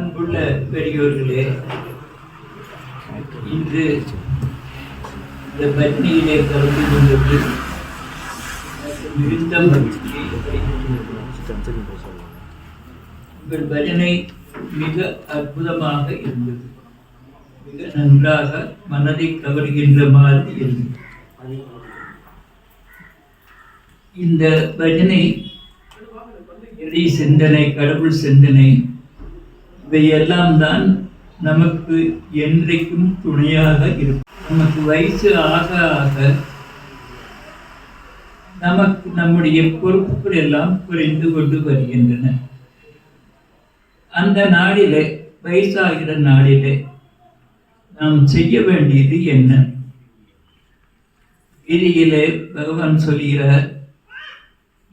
அன்புள்ள பெரியோர்களே, இன்று இந்த பஜனையிலே கலந்து கொண்டது மிகுந்த மகிழ்ச்சியை உங்கள் பஜனை மிக அற்புதமாக இருந்தது. மிக நன்றாக மனதை கவர்கின்ற மாதிரி இருந்தது. இந்த பஜனை இறை சிந்தனை, கடவுள் சிந்தனை, இவையெல்லாம் தான் நமக்கு என்றைக்கும் துணையாக இருக்கும். நமக்கு வயசு ஆக ஆக நமக்கு நம்முடைய பொறுப்புகள் எல்லாம் குறைந்து கொண்டு வருகின்றன. அந்த நாளிலே, வயசாகிற நாளிலே நாம் செய்ய வேண்டியது என்ன? கீதையிலே பகவான் சொல்கிறார்,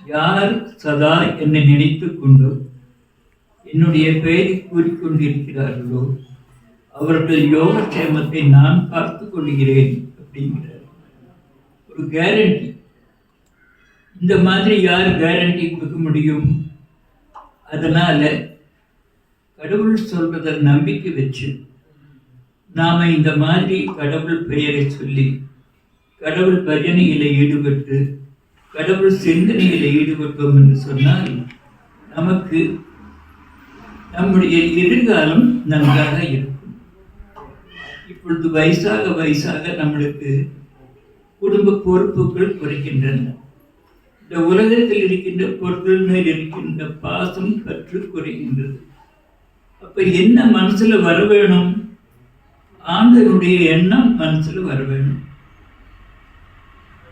யார் சதா என்னை நினைத்து கொண்டு என்னுடைய பெயரை கூறிக்கொண்டிருக்கிறார்களோ அவர்கள் யோகக்ஷேமத்தை நான் பார்த்து கொள்கிறேன் அப்படிங்கிறார். ஒரு கேரண்டி. இந்த மாதிரி யார் கேரண்டி கொடுக்க முடியும்? அதனால கடவுள் சொல்றத நம்பிக்கை வச்சு நாம இந்த மாதிரி கடவுள் பெயரை சொல்லி கடவுள் பஜனையில ஈடுபட்டு கடவுள் சிந்தனையில் ஈடுபட்டோம் என்று சொன்னால் நமக்கு நம்முடைய எதிர்காலம் நன்றாக இருக்கும். இப்பொழுது வயசாக வயசாக நம்மளுக்கு குடும்ப பொறுப்புகள் குறைக்கின்றன. இந்த உலகத்தில் இருக்கின்ற பொருட்கள் மேல் இருக்கின்ற பாசம் பற்று குறைகின்றது. அப்ப என்ன மனசுல வர வேணும்? ஆண்டவனுடைய எண்ணம் மனசுல வர வேணும்.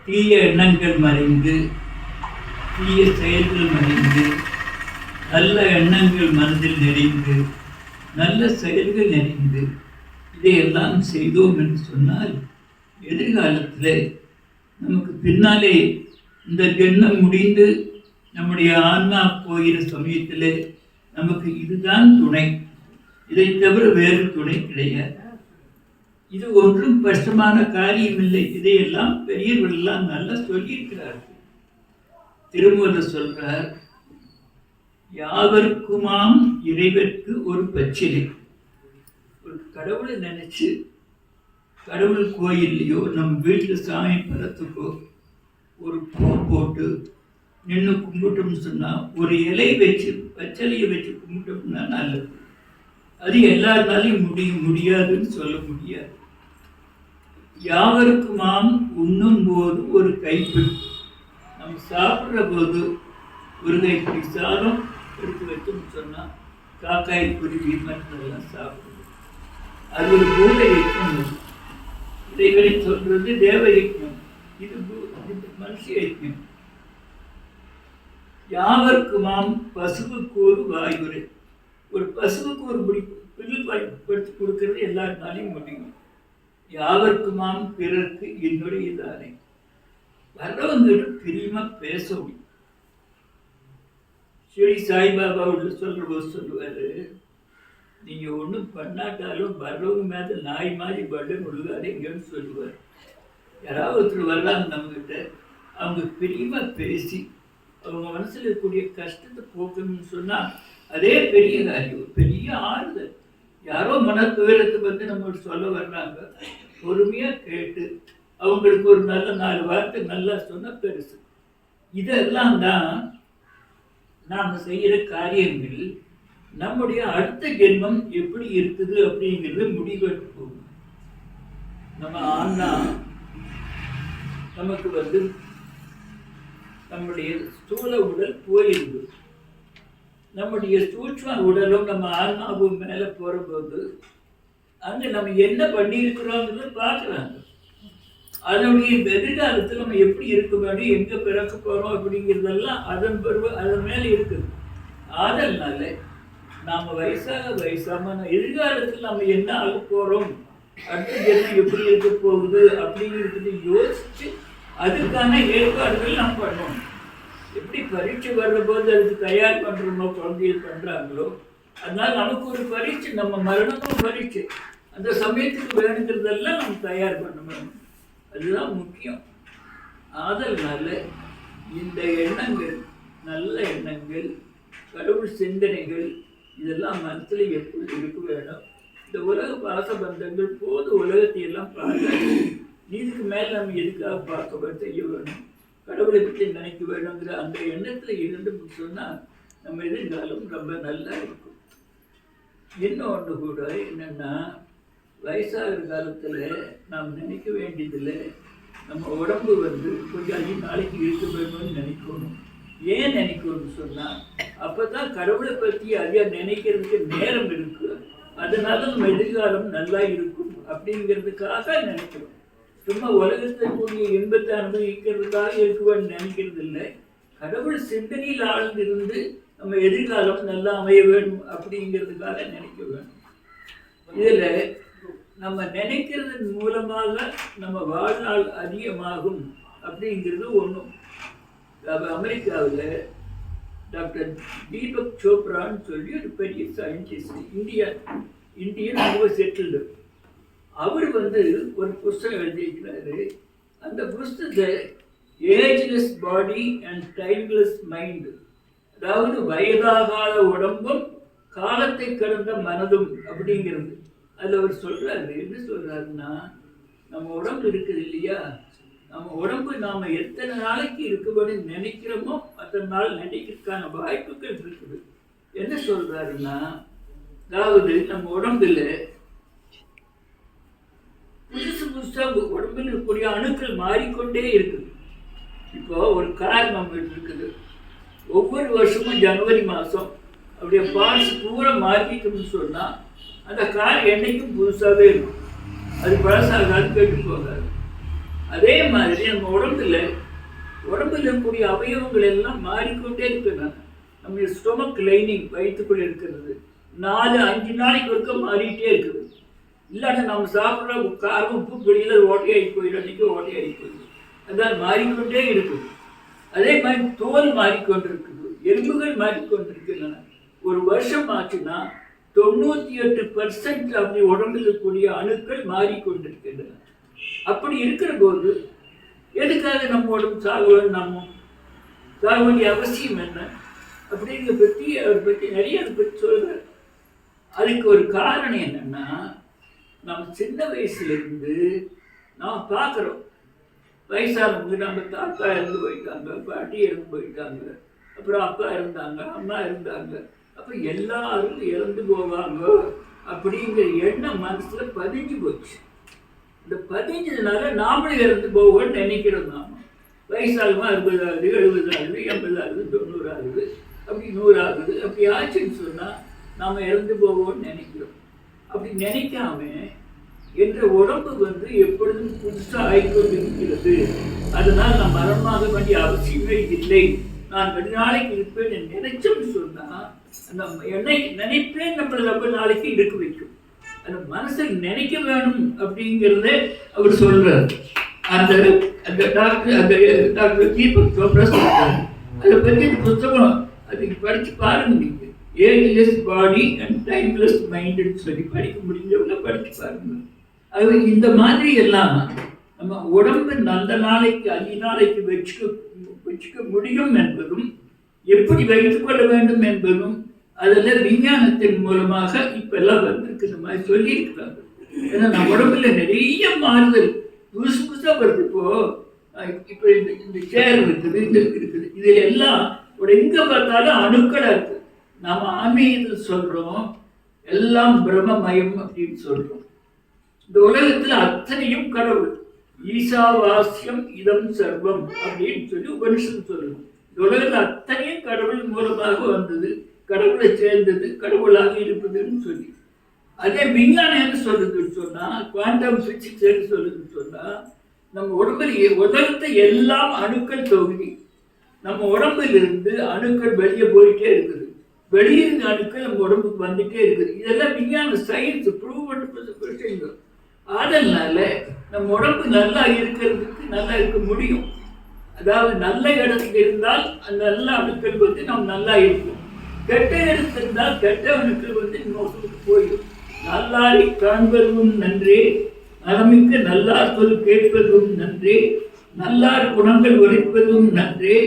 தீய எண்ணங்கள் மறைந்து, தீய செயல்கள் மறைந்து, நல்ல எண்ணங்கள் மனதில் நிறைந்து, நல்ல செயல்கள் நிறைந்து, இதையெல்லாம் செய்தோம் என்று சொன்னால் எதிர்காலத்தில் நமக்கு பின்னாலே இந்த ஜென்மம் முடிந்து நம்முடைய ஆன்மா போகிற சமயத்தில் நமக்கு இதுதான் துணை. இதை தவிர வேறு துணை கிடையாது. இது ஒன்றும் கஷ்டமான காரியம் இல்லை. இதையெல்லாம் பெரியவர்கள் எல்லாம் நல்லா சொல்லியிருக்கிறார்கள். திருமூலர் சொல்றார், யாவருக்குமாம் இறைவற்கு ஒரு பச்சிலை. ஒரு கடவுளை நினைச்சு கடவுள் கோயில்லையோ நம்ம வீட்டில் சாமி படத்துக்கோ ஒரு பூ போட்டு நின்று கும்பிட்டோம்னு சொன்னா, ஒரு இலை வச்சு பச்சலையை வச்சு கும்பிட்டோம்னா நல்லது. அது எல்லாருனாலையும் முடியாதுன்னு சொல்ல முடியாது. யாவருக்குமாம் உண்ணும் போது ஒரு கைப்பிடி. நம்ம சாப்பிட்ற போது ஒரு கைப்பிடி சாதம் எடுத்து வச்சோம்னு சொன்னா காக்காய் குருவி மற்றெல்லாம் சாப்பிடுது. அது ஒரு பூத யஜ்ஞம். இதைகளை சொல்றது தேவ யஜ்ஞம், இது மனுஷ யஜ்ஞம். யாவருக்குமாம் பசுவுக்கு ஒரு வாயுரை. ஒரு பசுவுக்கு ஒரு பில் படுத்தி கொடுக்கறது எல்லாருனாலையும் முடியும். யாவருக்குமாம் பிறருக்கு என்னுடைய தானே. வர்றவங்கிட்ட பிரியமா பேச முடியும். ஸ்ரீ சாய்பாபா உள்ள சொல்ற சொல்லுவாரு, நீங்க ஒன்றும் பண்ணாட்டாலும் வர்றவங்க மேல நாய் மாதிரி பட்டன் விழுகாதீங்கன்னு சொல்லுவார். யாராவது ஒருத்தர் வர்றாங்க நம்மகிட்ட, அவங்க பிரியமா பேசி அவங்க மனசுல இருக்கக்கூடிய கஷ்டத்தை போக்கணும்னு சொன்னா அதே பெரிய காரியம், பெரிய ஆறுதல். யாரோ மனத்துயரத்தை வந்து நம்ம சொல்ல வர்றாங்க, பொறுமையா கேட்டு அவங்களுக்கு ஒரு நல்ல 4 வார்த்தை நல்லா சொன்ன பெருசு. இதெல்லாம் தான் நாம் செய்கிற காரியங்கள். நம்முடைய அடுத்த ஜென்மம் எப்படி இருக்குது அப்படிங்கிறது முடிவெட்டு போகும். நம்ம ஆனா நமக்கு வந்து நம்முடைய ஸ்தூல உடல் போயிருக்கு. நம்முடைய சூட்சும உடலும் நம்ம ஆன்மாவும் மேலே போகிற போது அங்கே நம்ம என்ன பண்ணியிருக்கிறோங்கிறது பார்க்குறாங்க. அதனுடைய எதிர்காலத்தில் நம்ம எப்படி இருக்க வேண்டும், எங்கே பிறக்க போகிறோம் அப்படிங்கிறதெல்லாம் அதன் மேலே இருக்குது. அதனால நாம் வயசாக எதிர்காலத்தில் நம்ம என்ன ஆக போகிறோம், அடுத்த ஜென்மம் எப்படி இருக்க போகுது அப்படிங்கிறது யோசித்து அதுக்கான ஏற்பாடுகள் நாம் பண்ணணும். எப்படி பரீட்சை வர்ற போது அதுக்கு தயார் பண்ணுறோமோ, குழந்தைகள் பண்ணுறாங்களோ, அதனால் நமக்கு ஒரு பரீட்சை, நம்ம மரணமும் பரீட்சை. அந்த சமயத்துக்கு வேணுங்கிறதெல்லாம் நம்ம தயார் பண்ணணும். அதுதான் முக்கியம். அதனால இந்த எண்ணங்கள், நல்ல எண்ணங்கள், கடவுள் சிந்தனைகள் இதெல்லாம் மனசுல எப்படி இருக்க வேணும். இந்த உலக பாசபந்தங்கள் போது உலகத்தை எல்லாம் பார்க்க, இதுக்கு மேல நம்ம எதுக்காக பார்க்க செய்ய வேணும், கடவுளை பற்றி நினைக்க வேணுங்கிற அந்த எண்ணத்துல இருந்து சொன்னா நம்ம எதிர்காலம் ரொம்ப நல்லா இருக்கும். இன்னொன்று கூட என்னன்னா, வயசாகிற காலத்துல நாம் நினைக்க வேண்டியதில்லை, நம்ம உடம்பு கொஞ்சம் 5 நாளைக்கு இருக்க வேணும்னு நினைக்கணும். ஏன் நினைக்கணும்னு சொன்னா, அப்பதான் கடவுளை பற்றி அதிக நினைக்கிறதுக்கு நேரம் இருக்கு, அதனால நம்ம எதிர்காலம் நல்லா இருக்கும் அப்படிங்கிறதுக்காக நினைக்கிறோம். சும்மா உலகத்தில் கூடிய இன்பத்தை அனுபவிக்கிறதுக்காக இருக்குவேன்னு நினைக்கிறது இல்லை. கடவுள் சிந்தனையில் ஆழ்ந்திருந்து நம்ம எதிர்காலம் நல்லா அமைய வேணும் அப்படிங்கிறதுக்காக நினைக்க வேணும். இதுல நம்ம நினைக்கிறதன் மூலமாக நம்ம வாழ்நாள் அதிகமாகும் அப்படிங்கிறது ஒன்றும். அமெரிக்காவில் டாக்டர் தீபக் சோப்ரான்னு சொல்லி ஒரு பெரிய சயின்டிஸ்ட், இந்தியன் ரொம்ப செட்டில்டு. அவர் ஒரு புஸ்தகம் எழுதியிருக்கிறாரு. அந்த புஸ்தகத்தை ageless body and timeless mind, அதாவது வயதாகாத உடம்பும் காலத்தை கடந்த மனதும் அப்படிங்கிறது. அதில் அவர் சொல்றாரு, என்ன சொல்றாருன்னா, நம்ம உடம்பு இருக்குது இல்லையா, நம்ம உடம்பு நாம எத்தனை நாளைக்கு இருக்குபடி நினைக்கிறோமோ அத்தனை நாள் நினைக்கிறதுக்கான வாய்ப்புகள் இருக்குது. என்ன சொல்றாருன்னா, அதாவது நம்ம உடம்புல புதுசா உடம்புல இருக்கக்கூடிய அணுக்கள் மாறிக்கொண்டே இருக்குது. இப்போ ஒரு கார் நம்ம இருக்குது, ஒவ்வொரு வருஷமும் ஜனவரி மாதம் அப்படியே பார்ட்ஸ் பூரா மாற்றிட்டோம்னு சொன்னால் அந்த கார் என்னைக்கும் புதுசாகவே இருக்கும், அது பழசாகாது, கேட்டு போகாது. அதே மாதிரி நம்ம உடம்புல இருக்கக்கூடிய அவயவங்கள் எல்லாம் மாறிக்கொண்டே இருக்கிறாங்க. நம்ம ஸ்டொமக் லைனிங் வயிற்றுக்குள்ள இருக்கிறது 4-5 நாளைக்கு ஒருக்க மாறிட்டே இருக்குது. இல்லாட்டி நம்ம சாப்பிட்ற காரம் உப்பு வெளியில் ஓட்டையாகி போயிடும், அன்றைக்கி ஓட்டையாகி போயிடும், அதான் மாறிக்கொண்டே இருக்குது. அதே மாதிரி தோல் மாறிக்கொண்டிருக்குது, எலும்புகள் மாறிக்கொண்டிருக்கின்றன. ஒரு வருஷம் ஆச்சுன்னா 98% அப்படி உடம்பில் இருக்கக்கூடிய அணுக்கள் மாறிக்கொண்டிருக்கின்றன. அப்படி இருக்கிற போது எதுக்காக நம்ம உடம்பு சாக வேண்டிய அவசியம் என்ன அப்படிங்கிற பற்றி அவரை பற்றி நிறைய அதை பற்றி சொல்கிறார். அதுக்கு ஒரு காரணம் என்னன்னா, நம்ம சின்ன வயசுலேருந்து நாம் பார்க்குறோம், வயசானவங்க நம்ம தாத்தா இறந்து போயிட்டாங்க, பாட்டி இறந்து போயிட்டாங்க, அப்புறம் அப்பா இருந்தாங்க, அம்மா இருந்தாங்க, அப்போ எல்லாரும் இறந்து போவாங்க அப்படிங்கிற எண்ணம் மனசுல பதிஞ்சு போச்சு. இந்த பதிஞ்சதுனால நாமளும் இறந்து போவோம்னு நினைக்கிறோம். நாம வயசாகுமா 60 ஆகுது, 70 ஆகுது, 80 ஆகுது, 90 ஆகுது, அப்படி 100 ஆகுது, அப்படி ஆச்சுன்னு சொன்னால் நாம் இறந்து போவோம்னு நினைக்கிறோம். அப்படி நினைக்காம என்ற உடம்பு எப்பொழுதும் புதுசாக ஆகிக்கொண்டு இருக்கிறது. அதனால் நான் மரணமாக வேண்டிய அவசியமே இல்லை, நான் 2 நாளைக்கு இருப்பேன் நினைச்சோம்னு சொன்னால் அந்த நினைப்பேன் நம்மளை ரொம்ப நாளைக்கு இருக்க வைக்கும். அந்த மனசை நினைக்க வேணும் அப்படிங்கிறத அவர் சொல்றார். அந்த டாக்டர் தீபக் சோப்ரா சொல்றாரு. அதை பற்றி புத்தகம் அதுக்கு படித்து பாருங்க. நீங்க ஏஜ்லெஸ் பாடி அண்ட் டைம்லெஸ் மைண்டுன்னு சொல்லி படிக்க முடிஞ்சவங்க படித்து பாருங்க. அது இந்த மாதிரி எல்லாம் நம்ம உடம்பு நல்ல நாளைக்கு 5 நாளைக்கு வச்சுக்க முடியும் என்பதும், எப்படி வைத்துக் கொள்ள வேண்டும் என்பதும் அதில் விஞ்ஞானத்தின் மூலமாக இப்ப எல்லாம் வந்திருக்கு. இந்த மாதிரி சொல்லியிருக்கிறாங்க. ஏன்னா நம்ம உடம்புல நிறைய மாறுதல் புதுசா வருது. இப்போ இந்த சேர் இருக்குது, இந்த இருக்குது, இதுல எல்லாம் எங்க பார்த்தாலும் அணுக்களா இருக்கு. நாம ஆன்மீகத்தில் சொல்றோம் எல்லாம் பிரம்மமயம் அப்படின்னு சொல்றோம். இந்த உலகத்துல அத்தனையும் கடவுள். ஈசாவாஸ்யம் இதம் சர்வம் அப்படின்னு சொல்லி உபனிஷத்து சொல்லணும். இந்த உலகத்துல அத்தனையும் கடவுள் மூலமாக வந்தது, கடவுளை சேர்ந்தது, கடவுளாக இருப்பதுன்னு சொல்லி. அதே விஞ்ஞானம் என்ன சொல்லுதுன்னு சொன்னா, குவாண்டம் பிசிக்ஸ் என்ன சொல்லுதுன்னு சொன்னா, நம்ம உடம்புல உலகத்தை எல்லாம் அணுக்கள் தொகுதி. நம்ம உடம்புல இருந்து அணுக்கள் வெளியே போயிட்டே இருக்குது, வெளியிருந்து அணுக்கள் நம்ம உடம்புக்கு வந்துட்டே இருக்குது. இதெல்லாம் விஞ்ஞான சயின்ஸ் ப்ரூவ் பண்ண விஷயங்கள். அதனால நம்ம உடம்பு நல்லா இருக்கிறதுக்கு நல்லா இருக்க முடியும். அதாவது நல்ல இடத்துல இருந்தால் அந்த நல்ல அணுக்கள் நம்ம நல்லா இருக்கும். கெட்ட இடத்துல இருந்தால் கெட்ட அணுக்கள் நோக்கத்துக்கு போயிடும். நல்லாரை காண்பதும் நன்றே, நலமிக்க நல்லார் சொல் கேட்பதும் நன்றே, நல்லார் குணங்கள் உரைப்பதும் நன்றே,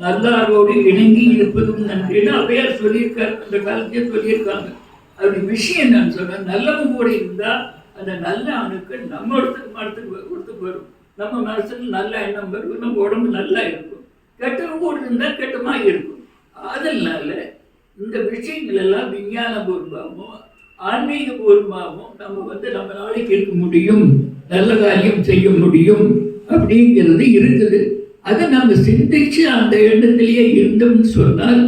நல்லாரோடு இணங்கி இருப்பதும் நன்றின்னு அவையார் சொல்லியிருக்காரு, அந்த காலத்தையே சொல்லியிருக்காங்க. அப்படி விஷயம் நான் சொல்றேன், நல்லவங்க கூட இருந்தா அந்த நல்ல அணுக்கள் நம்ம இடத்துக்கு வரும். நம்ம மனசுல நல்ல எண்ணம் வரும், நம்ம உடம்பு நல்லா இருக்கும். கெட்டவங்க கூட இருந்தா கெட்டமா இருக்கும். அதனால இந்த விஷயங்கள் எல்லாம் விஞ்ஞான பூர்வமாகவும் ஆன்மீக பூர்வமாகவும் நம்ம நம்ம நாளைக்கு இருக்க முடியும், நல்ல காரியம் செய்ய முடியும் அப்படிங்கிறது இருக்குது. அதை நம்ம சிந்திச்சு அந்த எண்ணத்திலேயே இருந்தோம்னு சொன்னால்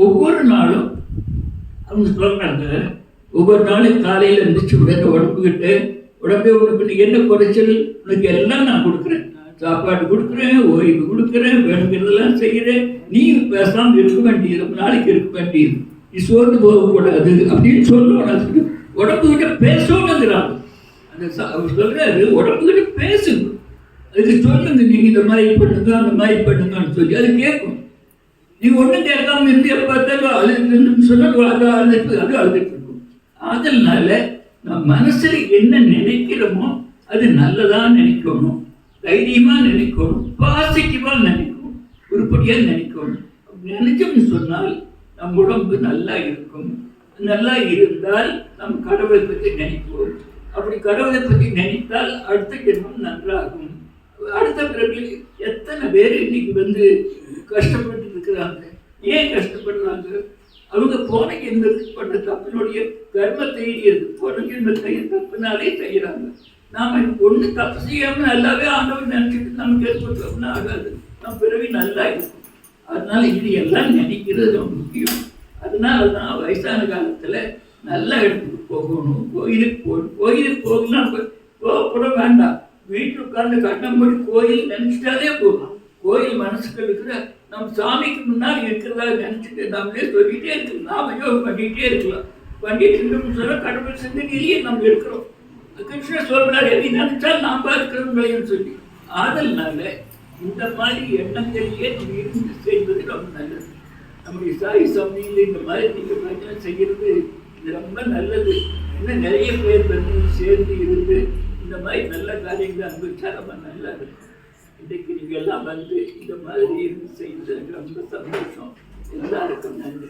ஒவ்வொரு நாளும் அவங்க சொல்றாங்க, ஒவ்வொரு நாளும் காலையில் இருந்துச்சு உடனே உடம்பே உனக்கு என்ன குறைச்சல், உனக்கு எல்லாம் நான் கொடுக்குறேன், சாப்பாடு கொடுக்குறேன், ஓய்வு கொடுக்குறேன், வேணுங்கிறதெல்லாம் செய்கிறேன், நீ பேசாமல் இருக்க வேண்டியது, ரொம்ப நாளைக்கு இருக்க வேண்டியது, நீ சோர்ந்து போகக்கூடாது அப்படின்னு சொல்லணும். உடம்புகிட்ட பேசணுங்கிறாங்க. அவர் சொல்றாரு, உடம்புகிட்ட பேசுங்க, அதுக்கு சொல்லுங்க, நீங்க இந்த மாதிரி பண்ணுங்க அந்த மாதிரி பண்ணுங்கன்னு சொல்லி அது கேட்கும். நீ ஒன்றும் கேட்காம இருந்து எப்போ பார்த்தாலும் அழுதுன்னு சொன்னால் அது அழுதுட்டு இருக்கும். அதனால நம்ம மனசுல என்ன நினைக்கிறோமோ அது நல்லதா நினைக்கணும், தைரியமா நினைக்கணும், பாசிட்டிவா நினைக்கணும், உருப்படியா நினைக்கணும். நினைச்சோம்னு சொன்னால் நம் உடம்பு நல்லா இருக்கும். நல்லா இருந்தால் நம் கடவுளை பற்றி நினைப்போம். அப்படி கடவுளை பற்றி நினைத்தால் அடுத்த ஜென்மம் நன்றாகும். அடுத்த பிறகு எத்தனை பேர் இன்னைக்கு கஷ்டப்பட்டு இருக்கிறாங்க. ஏன் கஷ்டப்படுறாங்க? அவங்க போன ஜென்மத்துக்கு பண்ண தப்பினுடைய கர்மத்தை போன ஜென்மத்தை தப்புனாலே செய்யறாங்க. நாம ஒண்ணு தப்பு செய்யாம நல்லாவே ஆண்டவர் நினைச்சிட்டு நமக்கு ஏற்பட்டோம்னா ஆகாது, நம் பிறவி நல்லா இருக்கும். அதனால இது எல்லாம் நினைக்கிறது ரொம்ப முக்கியம். அதனாலதான் வயசான காலத்துல நல்ல இடத்துக்கு போகணும், கோயிலுக்கு போகலாம், போகப்பட வேண்டாம், வீட்டில் உட்கார்ந்து கண்ணம்படி கோயில் நினைச்சிட்டாலே போதும். கோயில் மனசுக்கு இருக்கிற நம்ம சாமிக்கு முன்னாடி இருக்கிறதா நினைச்சிட்டு நம்மளே சொல்லிட்டே இருக்கலாம், நாம யோகம் பண்ணிட்டே இருக்கலாம். பண்ணிட்டு இருந்தோம்னு சொல்ல கடவுள் சிந்தனையிலேயே நம்ம இருக்கிறோம். கிருஷ்ணர் சொல்றாரு, எதை நினைச்சால் நாம இருக்கிறோம் சொல்லி. அதனால இந்த மாதிரி எண்ணங்களையே நம்ம இருந்து செய்வது ரொம்ப நல்லது. நம்முடைய சாய் சமையல் இந்த மாதிரி நீங்கள் பஜனை செய்கிறது இது ரொம்ப நல்லது. இன்னும் நிறைய பேர் சேர்ந்து இருந்து இந்த மாதிரி நல்ல காரியங்களை அனுபவிச்சா ரொம்ப நல்லா இருக்கும். இன்றைக்கு நீங்கள் எல்லாம் இந்த மாதிரி இருந்து செய்வது ரொம்ப சந்தோஷம். எல்லாருக்கும் நன்றி.